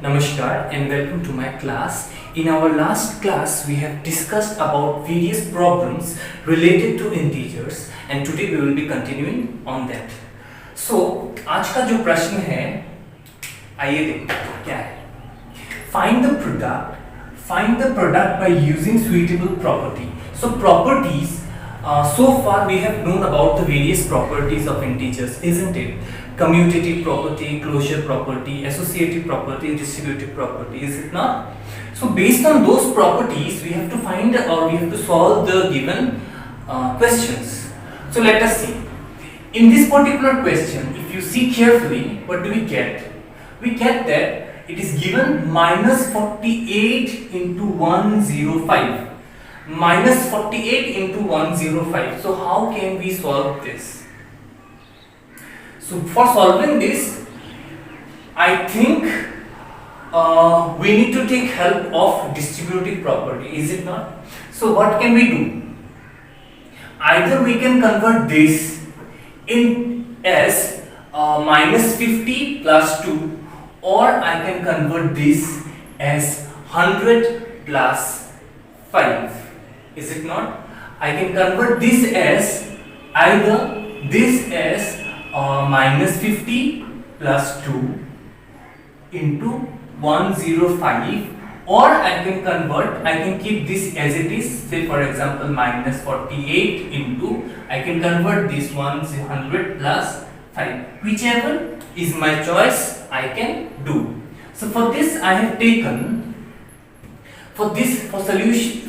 Namaskar and welcome to my class. In our last class, we have discussed about various problems related to integers and today we will be continuing on that. So, आज का जो प्रश्न है, आइए देखते क्या है. Find the product by using suitable property. So, properties. So far we have known about the various properties of integers, isn't it? Commutative property, closure property, associative property, distributive property, is it not? So based on those properties, we have to find or we have to solve the given questions. So let us see. In this particular question, if you see carefully, what do we get? We get that it is given minus 48 into 105. Minus 48 into 105. So how can we solve this? So for solving this, I think we need to take help of distributive property, is it not? So what can we do? Either we can convert this in as minus 50 plus 2, or I can convert this as 100 plus 5. Is it not? I can convert this as either this as minus 50 plus 2 into 105, or I can keep this as it is, say for example minus 48 into, I can convert this 100 plus 5, whichever is my choice I can do. So for this I have taken, for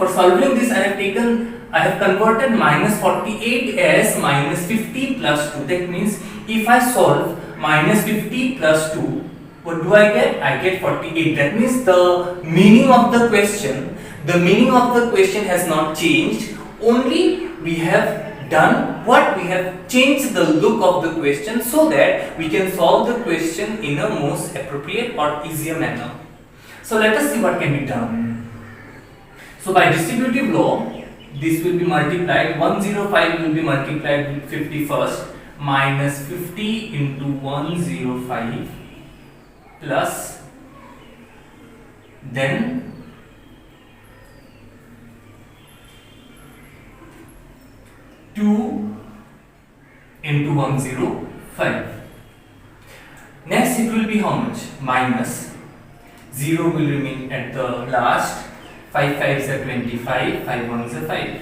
solving this I have converted minus 48 as minus 50 plus 2. That means if I solve minus 50 plus 2, what do I get? I get 48. That means the meaning of the question has not changed. Only we have done what? We have changed the look of the question so that we can solve the question in a most appropriate or easier manner. So let us see what can be done. So by distributive law, this will be multiplied, 105 will be multiplied with 50 first, minus 50 into 105 plus then 2 into 105. Next it will be how much? Minus 0 will remain at the last. 5 5s are 25, 5 1s are 5,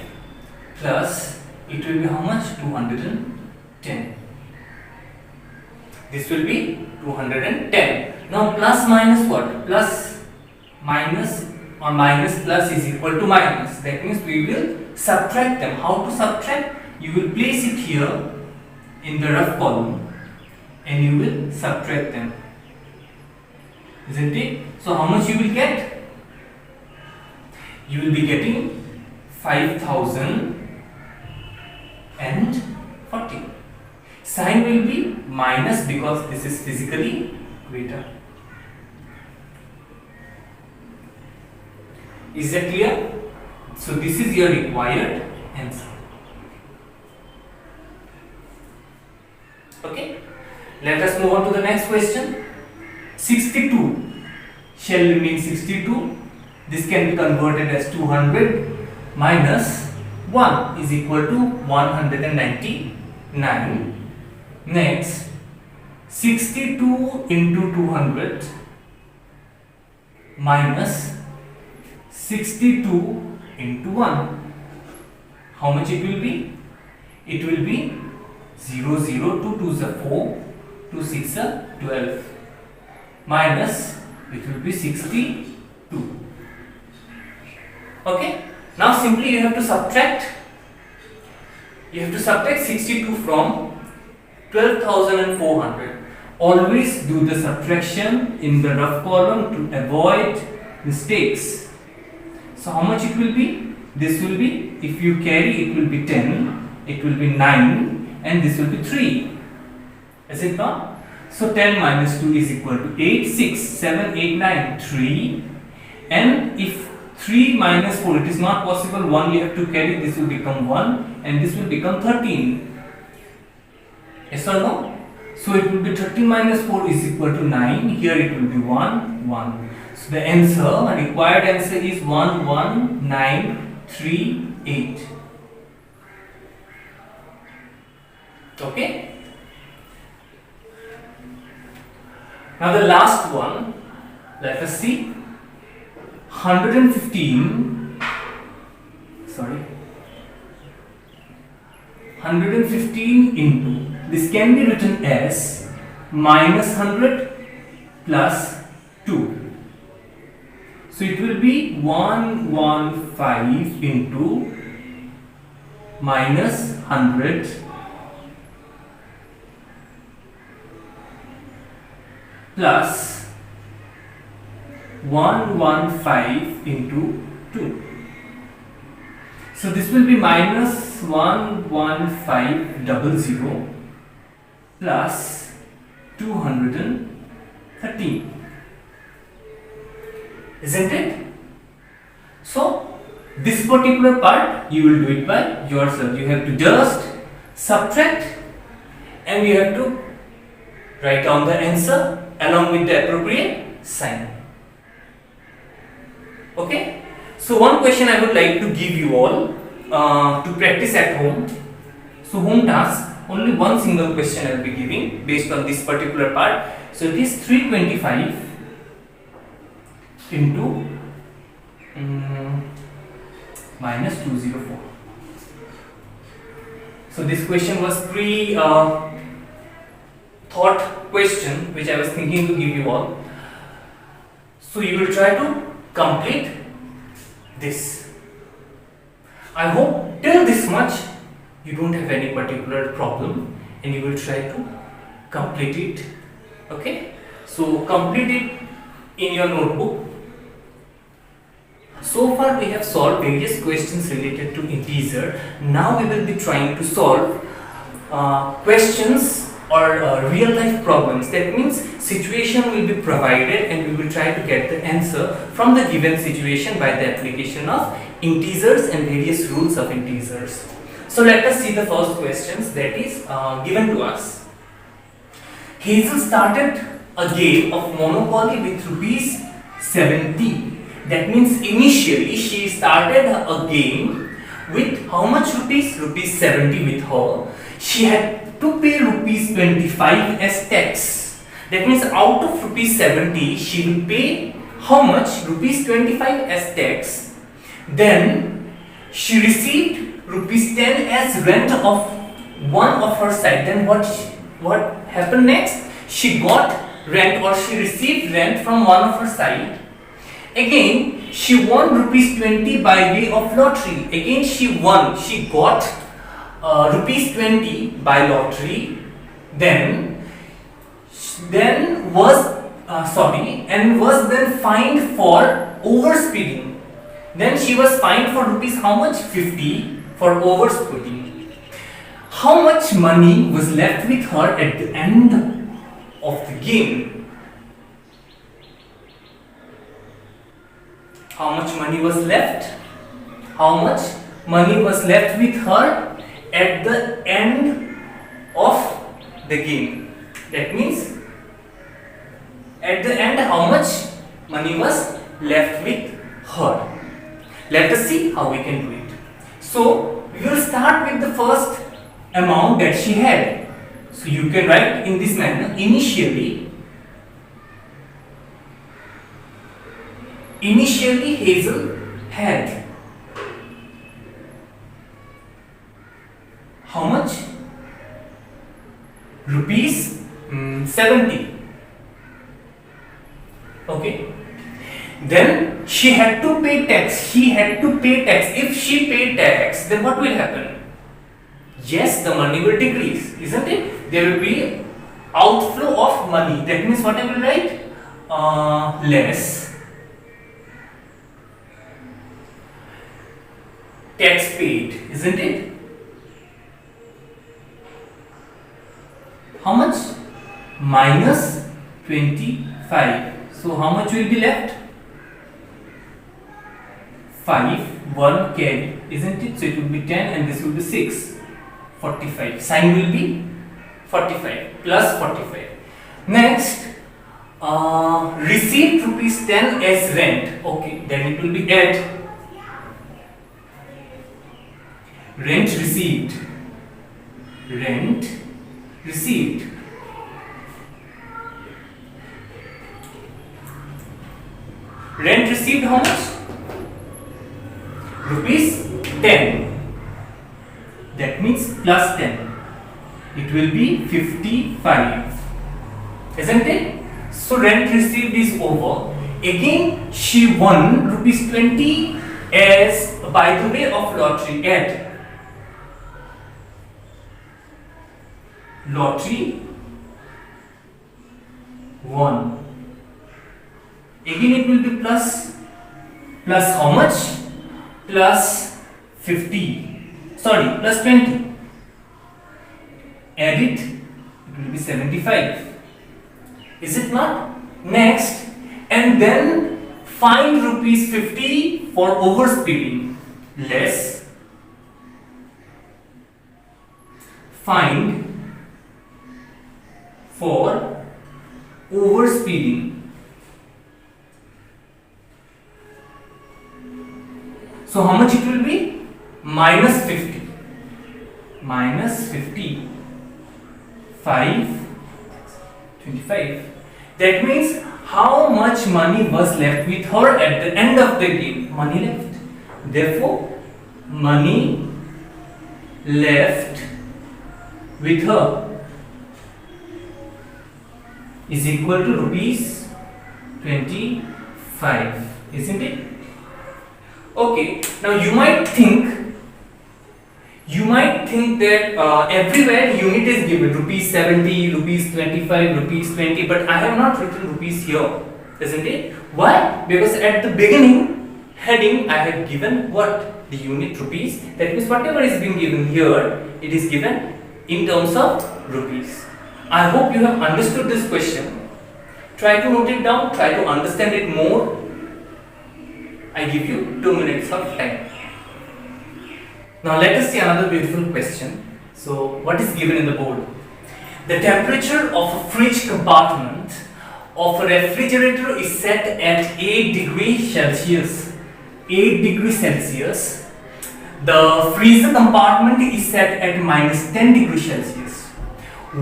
plus it will be how much? 210. This will be 210. Now plus minus what? Plus minus or minus plus is equal to minus. That means we will subtract them. How to subtract? You will place it here in the rough column and you will subtract them. Isn't it? So how much you will get? You will be getting 5040. Sign will be minus because this is physically greater. Is that clear? So this is your required answer. Okay. Let us move on to the next question. 62 shall remain 62. This can be converted as 200 minus 1 is equal to 199. Next, 62 into 200 minus 62 into 1. How much it will be? It will be 0, 0, 2 2s are 4, 2 6 are 12, minus it will be 62. Okay, now simply you have to subtract 62 from 12,400. Always do the subtraction in the rough column to avoid mistakes. So how much it will be? This will be, if you carry, it will be 10, it will be 9 and this will be 3. Is it not? So 10 minus 2 is equal to 8, 6, 7, 8, 9, 3, and if 3 minus 4, it is not possible, 1 you have to carry, this will become 1 and this will become 13. Yes or no? So it will be 13 minus 4 is equal to 9. Here it will be 1, 1. So the answer, required answer is 11938. Okay. Now the last one, let us see. 115 into, this can be written as minus 100 plus 2. So it will be 115 into minus 100 plus 115 into 2. So this will be minus 11500 plus 213. Isn't it? So this particular part you will do it by yourself. You have to just subtract and you have to write down the answer along with the appropriate sign. Okay. So one question I would like to give you all to practice at home. So home task, only one single question I will be giving based on this particular part. So it is 325 into minus 204. So this question was thought question which I was thinking to give you all. So you will try to complete this. I hope till this much you don't have any particular problem and you will try to complete it. Okay, so complete it in your notebook. So far we have solved various questions related to integer. Now we will be trying to solve questions or real life problems. That means situation will be provided and we will try to get the answer from the given situation by the application of integers and various rules of integers. So let us see the first questions that is given to us. Hazel started a game of Monopoly with rupees 70. That means initially she started a game with how much rupees? Rupees 70 with her. She had to pay rupees 25 as tax. That means out of rupees 70 she will pay how much? Rupees 25 as tax. Then she received rupees 10 as rent of one of her side. Then what happened next? She got rent or she received rent from one of her side. Again she won rupees 20 by way of lottery. Again she won. She got rupees 20 by lottery. Then was then fined for overspeeding. Then she was fined for rupees how much? 50 for overspeeding. How much money was left with her at the end of the game? How much money was left? How much money was left with her at the end of the game? That means at the end how much money was left with her. Let us see how we can do it. So we will start with the first amount that she had. So you can write in this manner. Initially Hazel had how much? Rupees 70. Okay. Then she had to pay tax. If she paid tax, then what will happen? Yes, the money will decrease, isn't it? There will be outflow of money. That means what I will write? Less tax paid, isn't it? How much? Minus 25. So how much will be left? 5, 1 carry, isn't it? So it will be 10 and this will be 6, 45. Sign will be 45 plus 45. Next, received rupees 10 as rent. Okay, then it will be add rent received. Rent received. Rent received how much? Rupees 10. That means plus 10. It will be 55. Isn't it? So rent received is over. Again, she won rupees 20 as by the way of lottery. Add lottery won. Again it will be plus how much? Plus 50. Sorry, plus 20. Add it will be 75. Is it not? Next, and then find rupees 50 for overspeeding. Less. Find for overspeeding. So how much it will be? Minus 50. Minus 50. 5. 25. That means how much money was left with her at the end of the game? Money left. Therefore, money left with her is equal to rupees 25. Isn't it? Okay, now you might think that everywhere unit is given rupees 70, rupees 25, rupees 20, but I have not written rupees here, isn't it? Why? Because at the beginning heading I have given what? The unit rupees. That means whatever is being given here, it is given in terms of rupees. I hope you have understood this question. Try to note it down, try to understand it more. I give you 2 minutes of time. Now let us see another beautiful question. So what is given in the board? The temperature of a fridge compartment of a refrigerator is set at 8 degrees Celsius. 8 degrees Celsius. The freezer compartment is set at minus 10 degrees Celsius.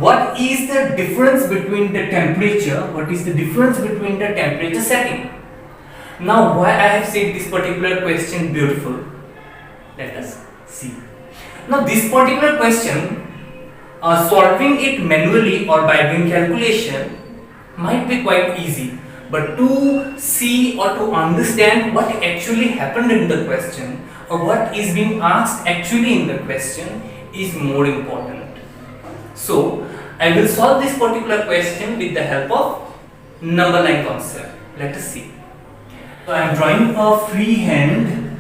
What is the difference between the temperature? What is the difference between the temperature setting? Now why I have said this particular question beautiful? Let us see. Now this particular question, solving it manually or by doing calculation might be quite easy, but to see or to understand what actually happened in the question or what is being asked actually in the question is more important. So I will solve this particular question with the help of number line concept. Let us see. So I am drawing a freehand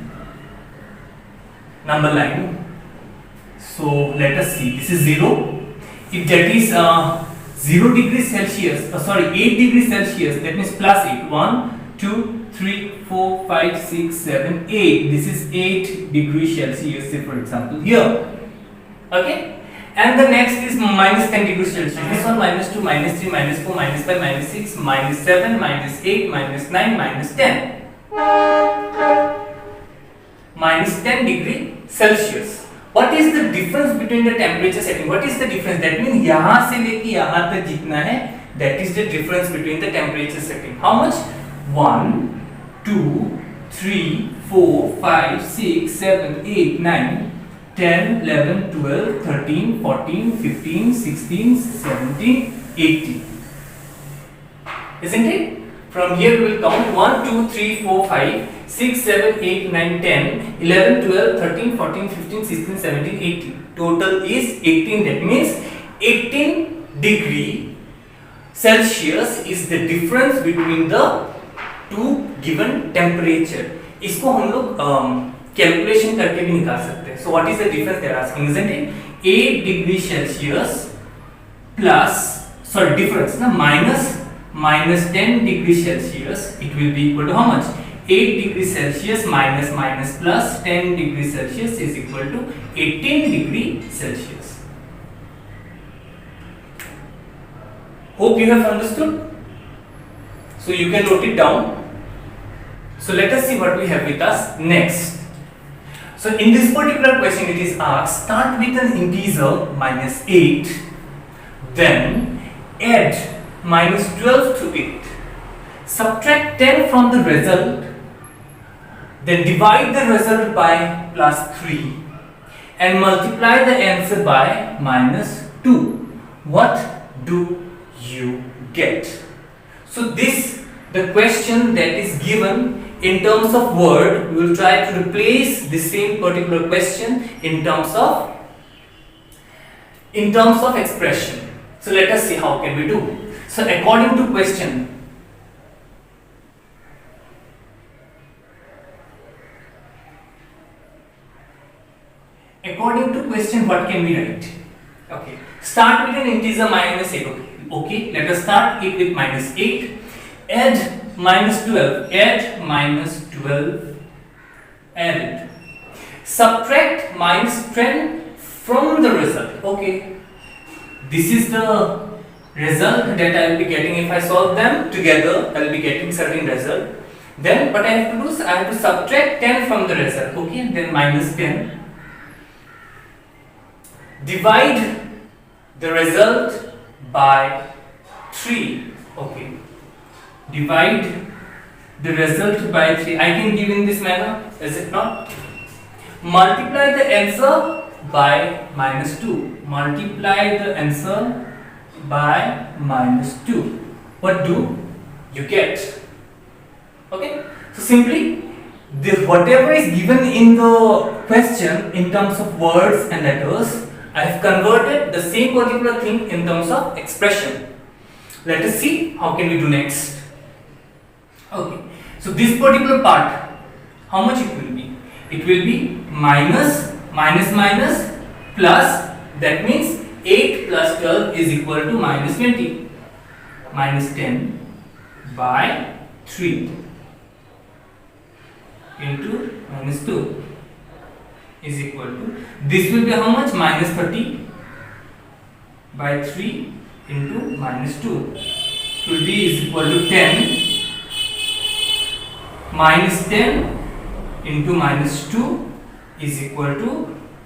number line. So let us see. This is 0. If that is 0 degrees Celsius, 8 degrees Celsius, that means plus 8. 1, 2, 3, 4, 5, 6, 7, 8. This is 8 degrees Celsius, say for example here. Okay? And the next is minus 10 degrees Celsius. This one minus 2, minus 3, minus 4, minus 5, minus 6, minus 7, minus 8, minus 9, minus 10. Minus 10 degree Celsius. What is the difference between the temperature setting? What is the difference? That means यहाँ से लेके यहाँ तक जितना है, that is the difference between the temperature setting. How much? 1, 2, 3, 4, 5, 6, 7, 8, 9, 10, 11, 12, 13, 14, 15, 16, 17, 18. Isn't it? From here we will count 1, 2, 3, 4, 5, 6, 7, 8, 9, 10, 11, 12, 13, 14, 15, 16, 17, 18. Total is 18. That means 18 degree Celsius is the difference between the two given temperature. इसको हम लोग calculation करके भी निकाल सकते हैं. So what is the difference they are asking, isn't it? 8 degrees Celsius plus, difference na, minus 10 degrees Celsius, it will be equal to how much? 8 degrees Celsius minus plus 10 degrees Celsius is equal to 18 degrees Celsius. Hope you have understood. So you can note it down. So let us see what we have with us next. So in this particular question it is asked, start with an integer -8, then add -12 to it, subtract 10 from the result, then divide the result by +3 and multiply the answer by -2. What do you get? So the question that is given in terms of word, we will try to replace the same particular question in terms of expression. So let us see how can we do. So according to question, what can we write? Okay, start with an integer -8. Okay, let us start it with -8. Add -12. Add -12. Add it. Subtract -10 from the result. Okay, this is the result that I will be getting. If I solve them together, I will be getting certain result. Then what I have to do is I have to subtract 10 from the result. Okay, then -10. Divide the result by 3. Okay, divide the result by 3. I can give in this manner, is it not? Multiply the answer by -2. Multiply the answer by -2. What do you get? Okay, so simply whatever is given in the question in terms of words and letters, I have converted the same particular thing in terms of expression. Let us see how can we do next. Okay, so this particular part, how much it will be? It will be minus plus, that means 8 plus 12 is equal to -20. -10 by 3 into -2 is equal to, this will be how much? -30 by 3 into -2 will be is equal to 10. -10 into -2 is equal to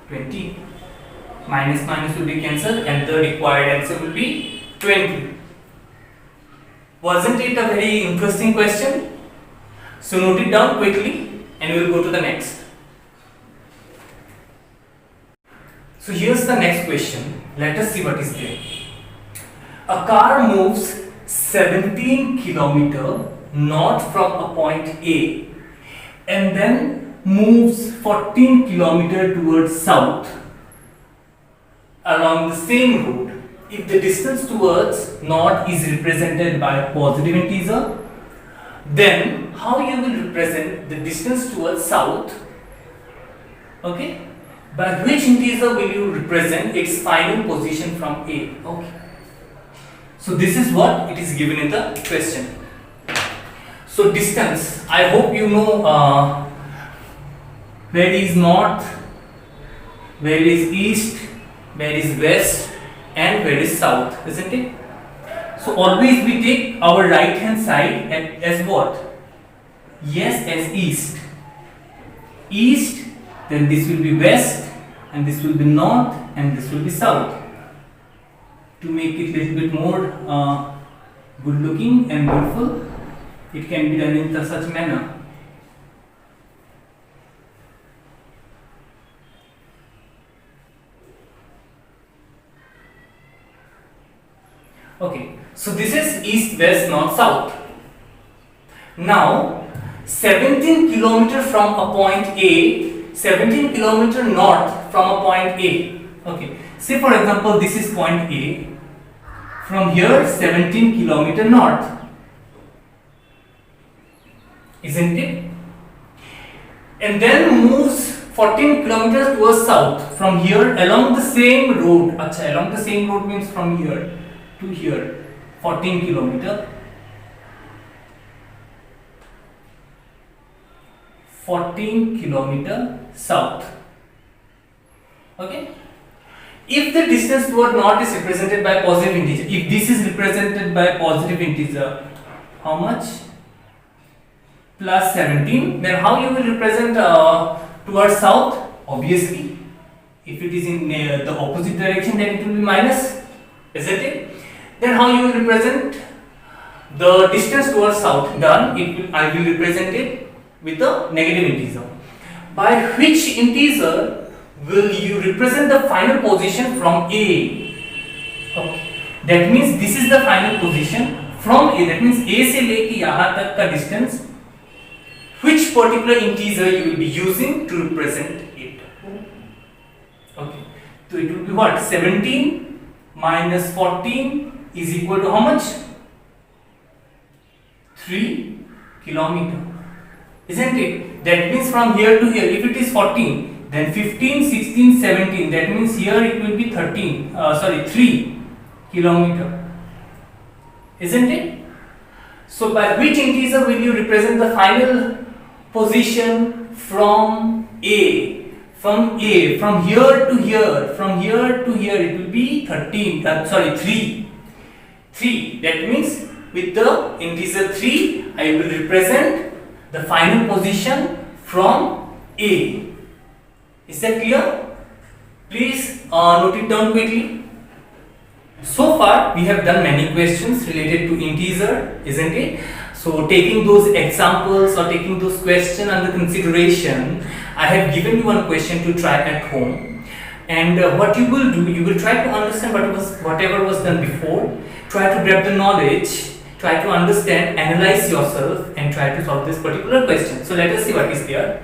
20. Minus will be cancelled and the required answer will be 20. Wasn't it a very interesting question? So note it down quickly and we will go to the next. So here's the next question. Let us see what is there. A car moves 17 km north from a point A and then moves 14 km towards south along the same road. If the distance towards north is represented by a positive integer, then how you will represent the distance towards south? Okay, by which integer will you represent its final position from A? Okay, so this is what it is given in the question. So distance, I hope you know where is north, where is east, where is west and where is south, isn't it? So always we take our right hand side as what? Yes, as east. East, then this will be west and this will be north and this will be south. To make it little bit more good looking and beautiful, it can be done in such manner. Okay, so this is east, west, north, south. Now 17 km from a point A, 17 km north from a point A. Okay, say for example this is point A. From here 17 km north, isn't it? And then moves 14 km towards south from here along the same road. Acha, along the same road means from here to here 14 km. 14 km south. Okay, if the distance toward north is represented by positive integer, if this is represented by positive integer, how much? Plus 17, then how you will represent towards south? Obviously, if it is in the opposite direction, then it will be minus, isn't it? Then how you will represent the distance towards south? Done. I will represent it with a negative integer. By which integer will you represent the final position from A? Okay. That means this is the final position from A. That means A से लेके यहाँ तक का distance. Which particular integer you will be using to represent it? Okay. So it will be what? 17 minus 14 is equal to how much? 3 kilometer. Isn't it? That means from here to here, if it is 14, then 15, 16, 17. That means here it will be 3 kilometer. Isn't it? So by which integer will you represent the final position from A? From here to here, it will be 3. 3. That means with the integer 3, I will represent the final position from A. Is that clear? Please note it down quickly. So far we have done many questions related to integer, isn't it? So taking those examples or taking those questions under consideration, I have given you one question to try at home. And what you will do, you will try to understand whatever was done before, try to grab the knowledge, try to understand, analyze yourself and try to solve this particular question. So let us see what is there.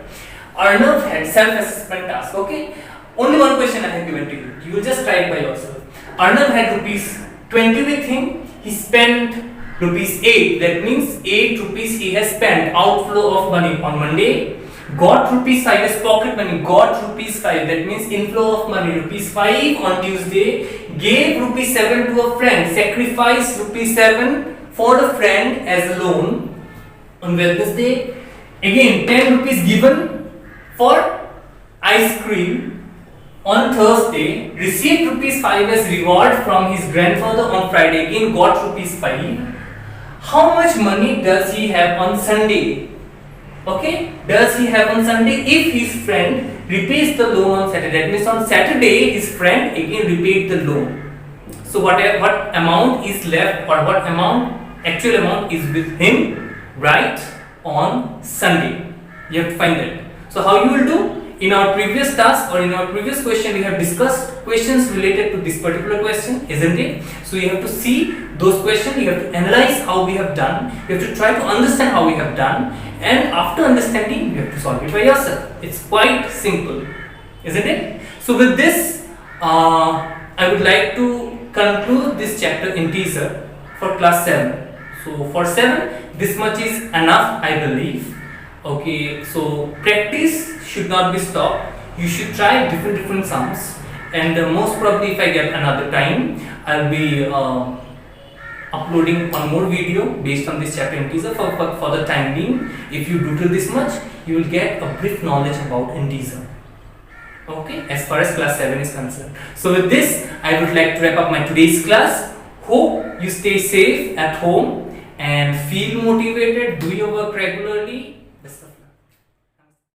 Arnav had self-assessment task, okay? Only one question I have given to you. You will just try it by yourself. Arnav had rupees 20 with him. He spent rupees 8. That means 8 rupees he has spent outflow of money on Monday. Got rupees 5 as pocket money. Got rupees 5. That means inflow of money rupees 5 on Tuesday. Gave rupees 7 to a friend. Sacrificed rupees 7 for the friend as a loan on Wednesday. Again 10 rupees given for ice cream on Thursday. Received rupees 5 as reward from his grandfather on Friday. Again got rupees 5. How much money does he have on Sunday? Okay, does he have on Sunday if his friend repays the loan on Saturday? That means on Saturday his friend again repaid the loan. So what amount is left or what actual amount is with him right on Sunday? You have to find that. So how you will do? In our previous task or in our previous question, we have discussed questions related to this particular question, isn't it? So you have to see those questions, you have to analyze how we have done, you have to try to understand how we have done, and after understanding, you have to solve it by yourself. It's quite simple, isn't it? So with this, I would like to conclude this chapter integer for class 7. So for 7, this much is enough, I believe. Okay, so practice should not be stopped. You should try different sums, and most probably if I get another time, I'll be uploading one more video based on this chapter integer for the time being. If you do till this much, you will get a brief knowledge about integer. Okay, as far as class 7 is concerned. So with this, I would like to wrap up my today's class. Hope you stay safe at home and feel motivated, do your work regularly.